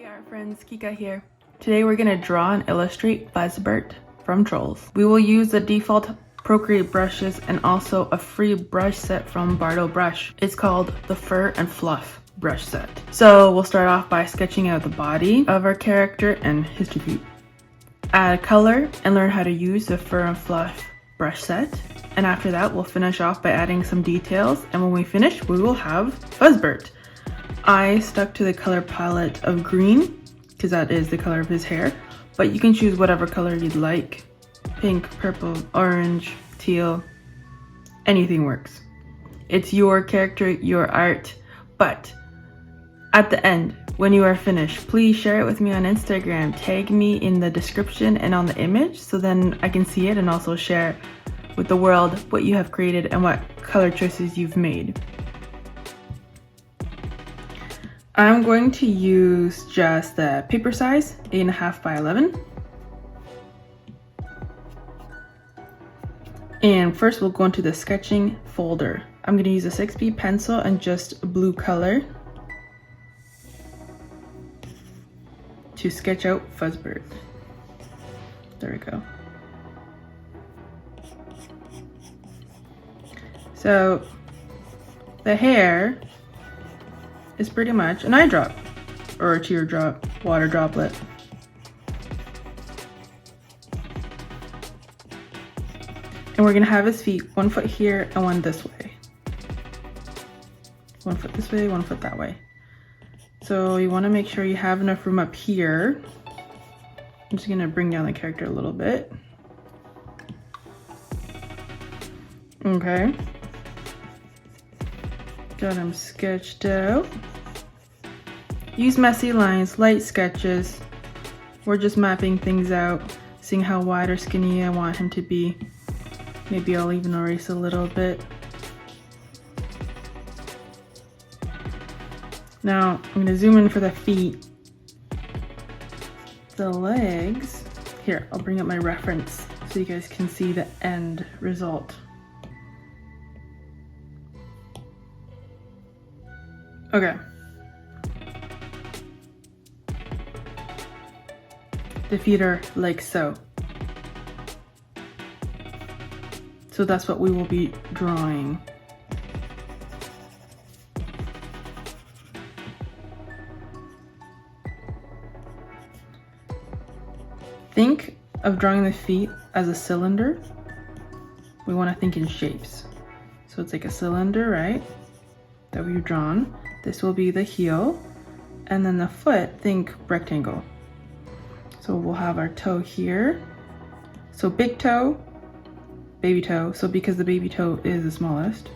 our friends, Kika here. Today we're going to draw and illustrate Fuzzbert from Trolls. We will use the default Procreate brushes and also a free brush set from Bardo Brush. It's called the Fur and Fluff brush set. So we'll start off by sketching out the body of our character and his feet. Add color and learn how to use the Fur and Fluff brush set. And after that, we'll finish off by adding some details. And when we finish, we will have Fuzzbert. I stuck to the color palette of green because that is the color of his hair, but you can choose whatever color you'd like. Pink, purple, orange, teal, anything works. It's your character, your art, but at the end, when you are finished, please share it with me on Instagram. Tag me in the description and on the image so then I can see it and also share with the world what you have created and what color choices you've made. I'm going to use just the paper size, 8.5 by 11. And first we'll go into the sketching folder. I'm going to use a 6B pencil and just blue color to sketch out Fuzzbert. There we go. So the hair is pretty much an eye drop or a teardrop, water droplet. And we're gonna have his feet 1 foot here and one this way. 1 foot this way, 1 foot that way. So you wanna make sure you have enough room up here. I'm just gonna bring down the character a little bit. Okay. Got him sketched out. Use messy lines, light sketches. We're just mapping things out, seeing how wide or skinny I want him to be. Maybe I'll even erase a little bit. Now, I'm gonna zoom in for the feet. The legs, here, I'll bring up my reference so you guys can see the end result. Okay. The feet are like so. So that's what we will be drawing. Think of drawing the feet as a cylinder. We want to think in shapes. So it's like a cylinder, right? That we've drawn. This will be the heel, and then the foot, think rectangle. So we'll have our toe here. So big toe, baby toe. So because the baby toe is the smallest,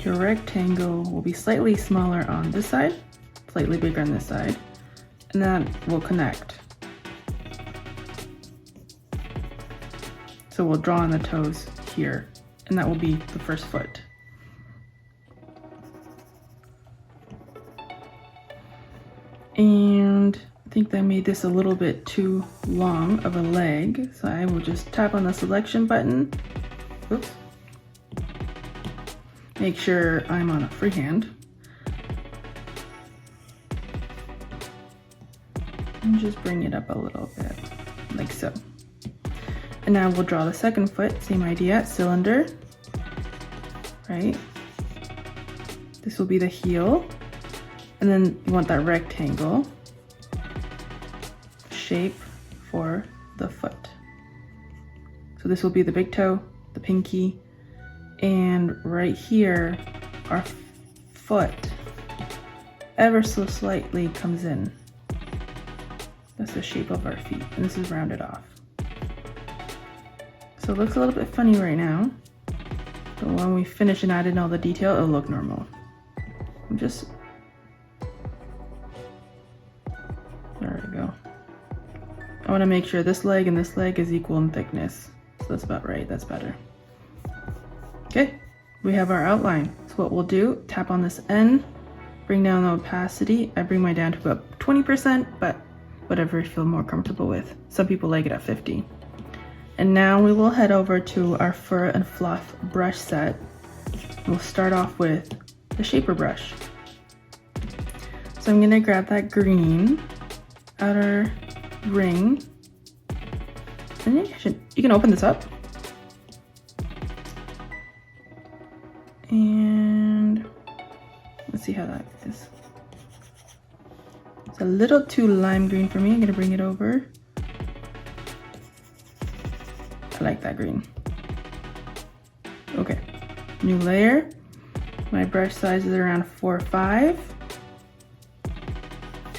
your rectangle will be slightly smaller on this side, slightly bigger on this side, and that will connect. So we'll draw on the toes here, and that will be the first foot. And I think that made this a little bit too long of a leg, so I will just tap on the selection button. Oops. Make sure I'm on a freehand. And just bring it up a little bit, like so. And now we'll draw the second foot, same idea, cylinder, right? This will be the heel. And then you want that rectangle shape for the foot. So this will be the big toe, the pinky, and right here, our foot ever so slightly comes in. That's the shape of our feet, and this is rounded off. So it looks a little bit funny right now, but when we finish and add in all the detail, it'll look normal. There we go. I want to make sure this leg and this leg is equal in thickness. So that's about right, that's better. Okay, we have our outline. So what we'll do, tap on this N, bring down the opacity. I bring mine down to about 20%, but whatever you feel more comfortable with. Some people like it at 50. And now we will head over to our Fur and Fluff brush set. We'll start off with the shaper brush. So I'm gonna grab that green outer ring, and you can open this up. And let's see how that is. It's a little too lime green for me. I'm gonna bring it over. I like that green. Okay, new layer. My brush size is around 4 or 5.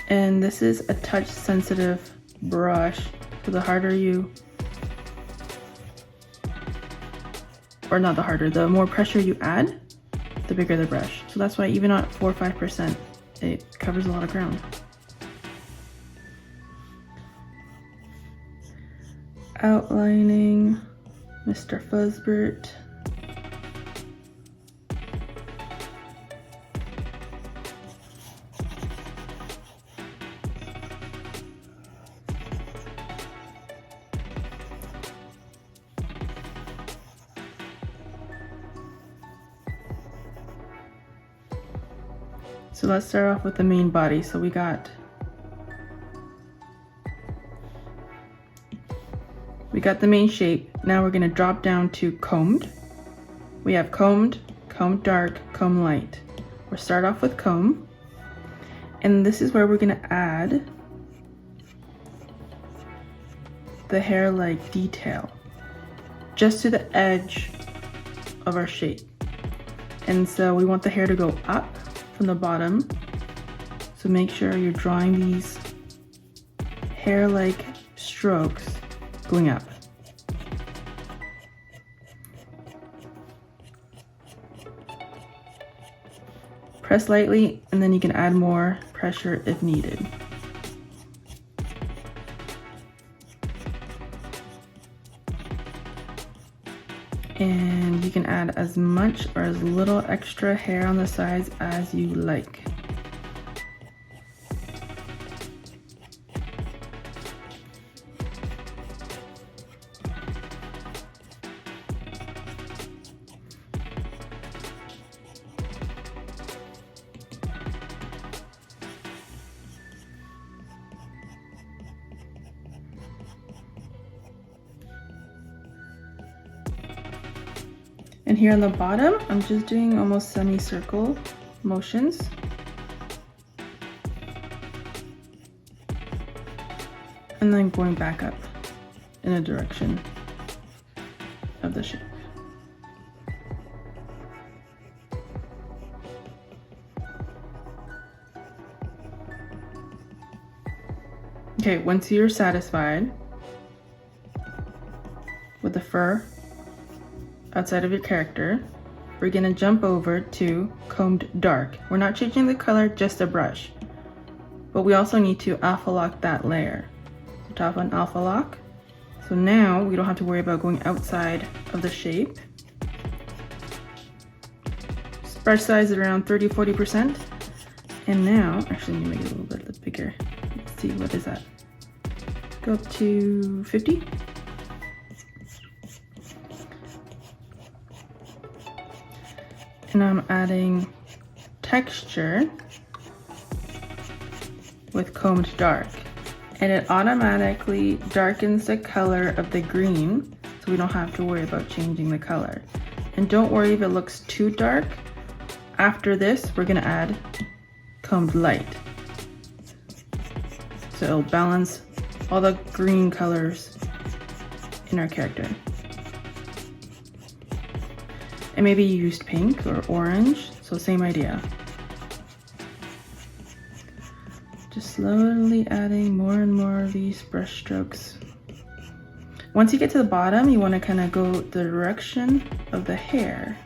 And this is a touch sensitive brush. So the harder you, or not the harder, the more pressure you add, the bigger the brush. So that's why even at 4 or 5%, it covers a lot of ground. Outlining Mr. Fuzzbert. So let's start off with the main body. So we got the main shape. Now we're gonna drop down to combed. We have combed, comb dark, comb light. We'll start off with comb. And this is where we're gonna add the hair-like detail just to the edge of our shape. And so we want the hair to go up from the bottom. So make sure you're drawing these hair-like strokes going up. Press lightly, and then you can add more pressure if needed. And you can add as much or as little extra hair on the sides as you like. And here on the bottom, I'm just doing almost semicircle motions. And then going back up in a direction of the shape. Okay, once you're satisfied with the fur outside of your character, we're gonna jump over to combed dark. We're not changing the color, just a brush. But we also need to alpha lock that layer. So tap on alpha lock. So now we don't have to worry about going outside of the shape. Brush size is around 30–40%. And now, actually let me make it a little bit bigger. Let's see, what is that? Go up to 50. And I'm adding texture with combed dark. And it automatically darkens the color of the green, so we don't have to worry about changing the color. And don't worry if it looks too dark. After this, we're gonna add combed light. So it'll balance all the green colors in our character. And maybe you used pink or orange, so same idea. Just slowly adding more and more of these brush strokes. Once you get to the bottom, you want to kind of go the direction of the hair.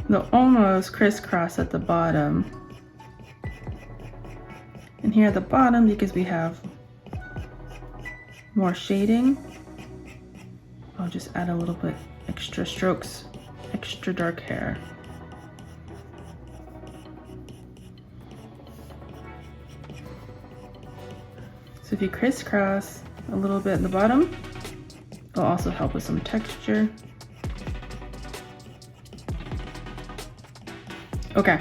They'll almost crisscross at the bottom. And here at the bottom, because we have more shading, I'll just add a little bit extra strokes, extra dark hair. So if you crisscross a little bit in the bottom, it'll also help with some texture. Okay,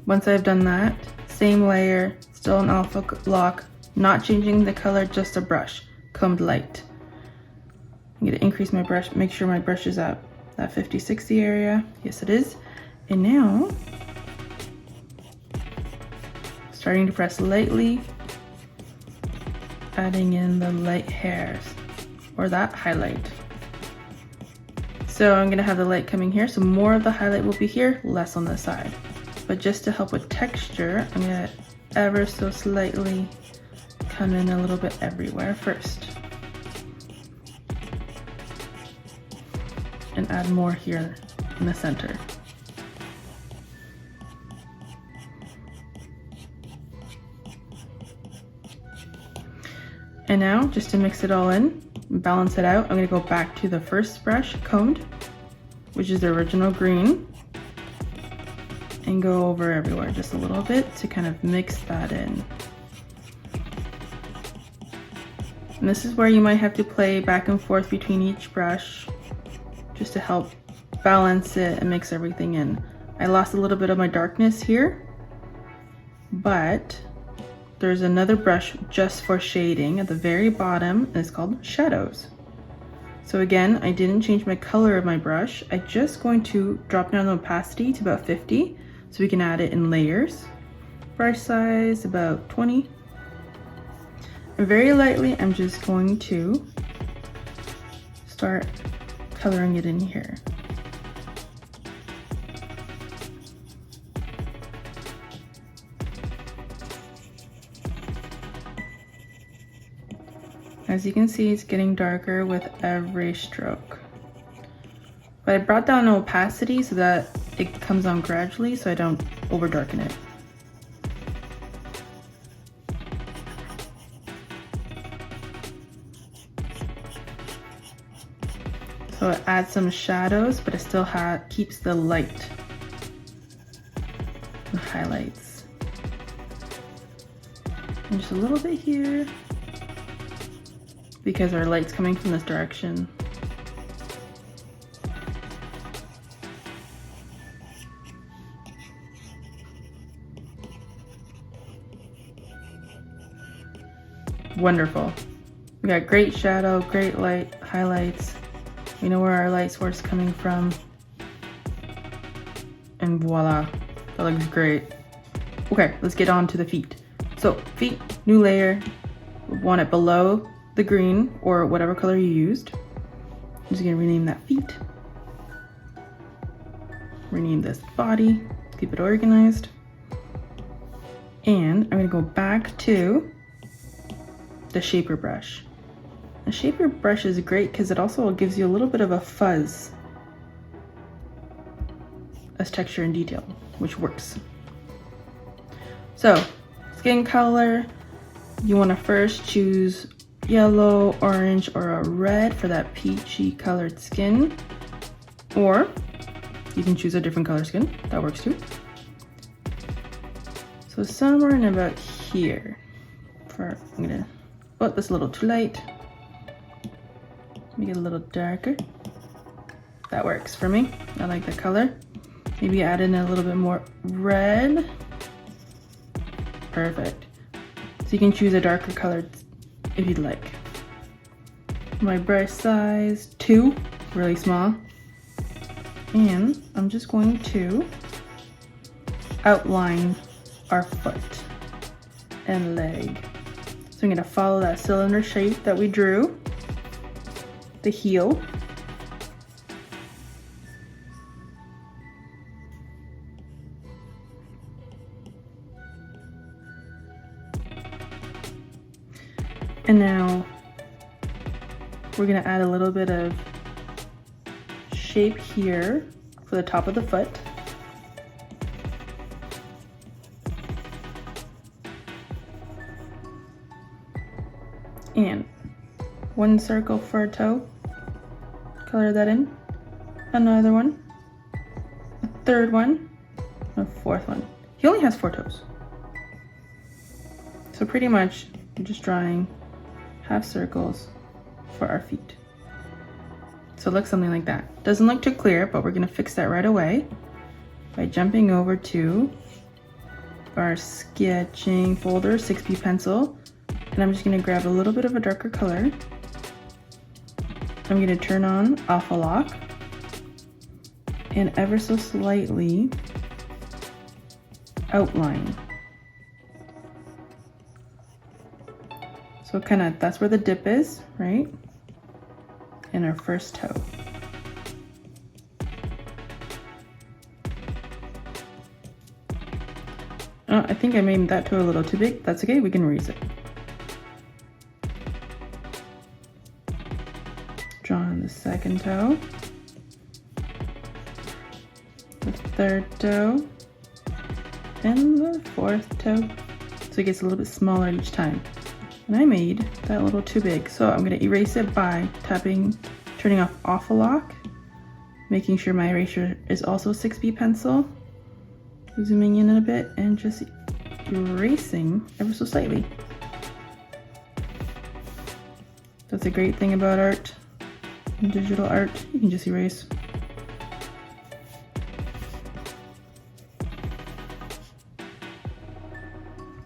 once I've done that, same layer, still an alpha lock, not changing the color, just a brush, combed light. I'm gonna increase my brush, make sure my brush is at that 50-60 area. Yes, it is. And now, starting to press lightly, adding in the light hairs, or that highlight. So I'm gonna have the light coming here, so more of the highlight will be here, less on the side. But just to help with texture, I'm gonna ever so slightly come in a little bit everywhere first. And add more here in the center. And now, just to mix it all in, balance it out, I'm gonna go back to the first brush, combed, which is the original green, and go over everywhere just a little bit to kind of mix that in. And this is where you might have to play back and forth between each brush just to help balance it and mix everything in. I lost a little bit of my darkness here, but there's another brush just for shading at the very bottom, and it's called Shadows. So again, I didn't change my color of my brush. I'm just going to drop down the opacity to about 50 so we can add it in layers. Brush size about 20. And very lightly, I'm just going to start coloring it in here. As you can see, it's getting darker with every stroke. But I brought down the opacity so that it comes on gradually so I don't over darken it. So it adds some shadows, but it still keeps the light and highlights. And just a little bit here, because our light's coming from this direction. Wonderful. We got great shadow, great light, highlights. We know where our light source is coming from. And voila, that looks great. Okay, let's get on to the feet. So feet, new layer. We want it below the green or whatever color you used. I'm just gonna rename that feet. Rename this body, keep it organized. And I'm gonna go back to the shaper brush. The shaper brush is great because it also gives you a little bit of a fuzz as texture and detail, which works. So, skin color, you want to first choose yellow, orange, or a red for that peachy colored skin, or you can choose a different color skin, that works too. So somewhere in about here, oh, that's a little too light. Make it a little darker. That works for me. I like the color. Maybe add in a little bit more red. Perfect. So you can choose a darker color if you'd like. My brush size 2, really small. And I'm just going to outline our foot and leg. So I'm gonna follow that cylinder shape that we drew. The heel. And now we're gonna add a little bit of shape here for the top of the foot. And one circle for a toe. Color that in. Another one. A third one. A fourth one. He only has 4 toes. So pretty much I'm just drawing half circles for our feet. So it looks something like that. Doesn't look too clear, but we're gonna fix that right away by jumping over to our sketching folder, 6B pencil, and I'm just gonna grab a little bit of a darker color. I'm gonna turn on Alpha Lock and ever so slightly outline. So kind of, that's where the dip is, right? And our first toe. Oh, I think I made that toe a little too big. That's okay, we can erase it. Draw on the second toe. The third toe. And the fourth toe. So it gets a little bit smaller each time. And I made that a little too big. So I'm gonna erase it by turning off Alpha Lock, making sure my eraser is also 6B pencil, zooming in a bit and just erasing ever so slightly. That's a great thing about art, digital art, you can just erase.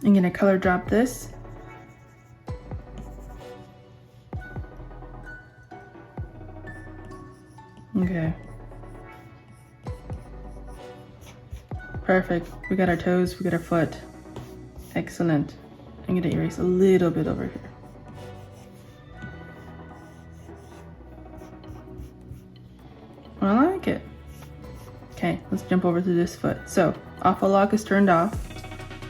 I'm gonna color drop this. Okay. Perfect. We got our toes, we got our foot. Excellent. I'm gonna erase a little bit over here. I like it. Okay, let's jump over to this foot. So, Alpha Lock is turned off.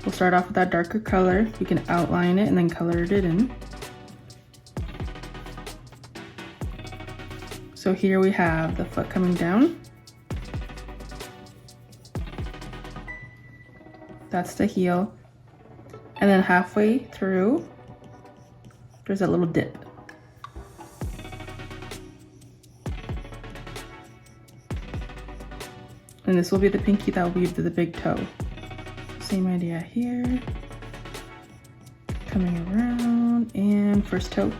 We'll start off with that darker color. You can outline it and then color it in. So here we have the foot coming down. That's the heel. And then halfway through, there's that little dip. And this will be the pinky, that will be the big toe. Same idea here. Coming around, and first toe.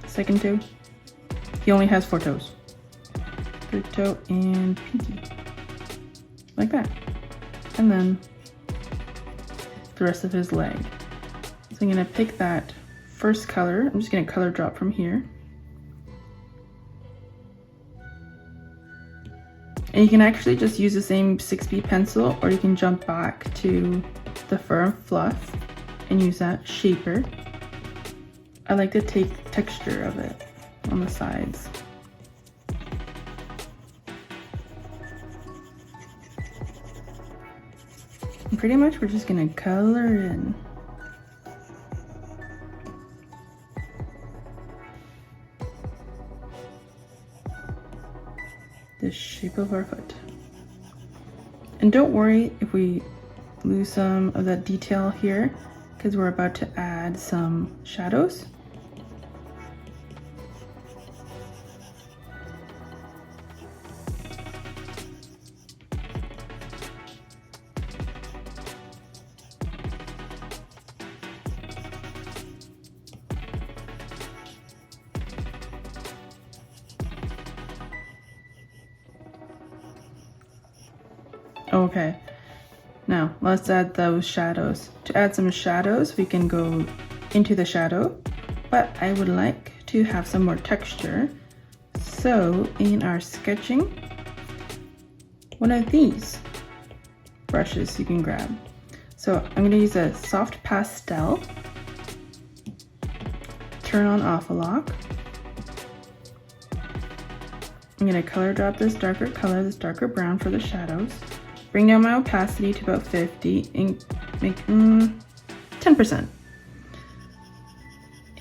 Second toe. He only has 4 toes. Third toe and pinky. Like that. And then the rest of his leg. So I'm gonna pick that first color. I'm just gonna color drop from here. And you can actually just use the same 6B pencil, or you can jump back to the Fur and Fluff and use that shaper. I like to take texture of it on the sides. And pretty much we're just gonna color in. The shape of our foot. And don't worry if we lose some of that detail here, because we're about to add some shadows. Okay, now let's add those shadows. To add some shadows, we can go into the shadow, but I would like to have some more texture. So in our sketching, one of these brushes you can grab. So I'm gonna use a soft pastel, turn on Alpha Lock. I'm gonna color drop this darker color, this darker brown for the shadows. Bring down my opacity to about 50 and make 10%.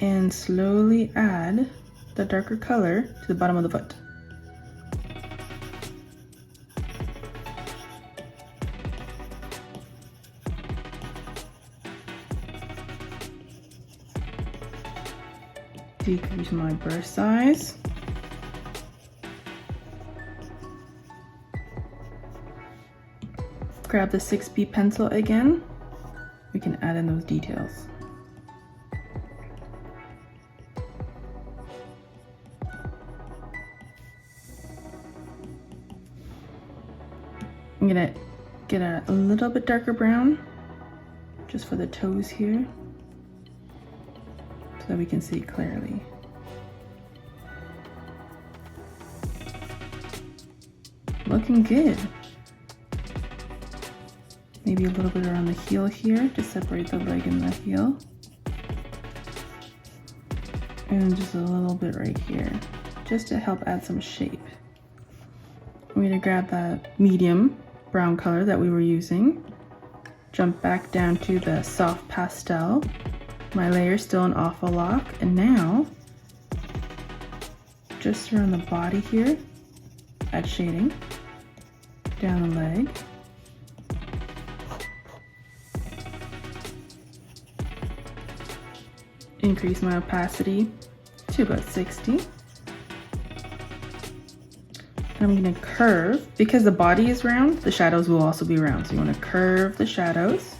And slowly add the darker color to the bottom of the foot. Decrease my brush size. Grab the 6B pencil again, we can add in those details. I'm gonna get a little bit darker brown just for the toes here so that we can see clearly. Looking good. Maybe a little bit around the heel here to separate the leg and the heel. And just a little bit right here, just to help add some shape. I'm gonna grab that medium brown color that we were using, jump back down to the soft pastel. My layer is still an awful lock, and now, just around the body here, add shading, down the leg. Increase my opacity to about 60. I'm gonna curve, because the body is round, the shadows will also be round. So you wanna curve the shadows.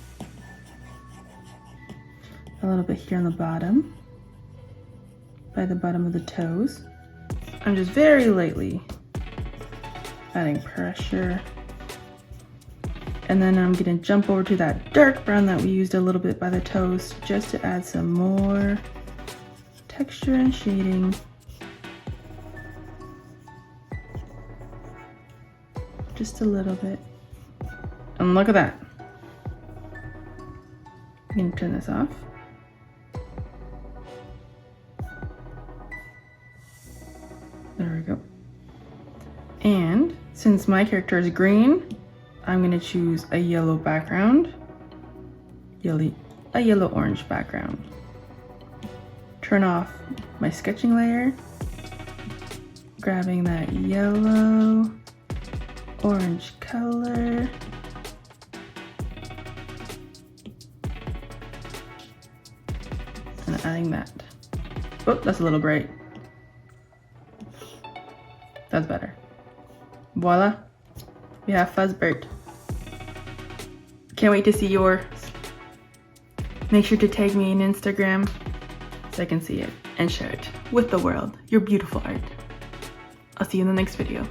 A little bit here on the bottom, by the bottom of the toes. I'm just very lightly adding pressure. And then I'm gonna jump over to that dark brown that we used a little bit by the toes, just to add some more texture and shading. Just a little bit. And look at that. I'm gonna turn this off. There we go. And since my character is green, I'm gonna choose a yellow background, a yellow-orange background. Turn off my sketching layer, grabbing that yellow, orange color. And adding that. Oh, that's a little bright. That's better. Voila, we have Fuzzbert. Can't wait to see yours. Make sure to tag me on Instagram so I can see it and share it with the world. Your beautiful art. I'll see you in the next video.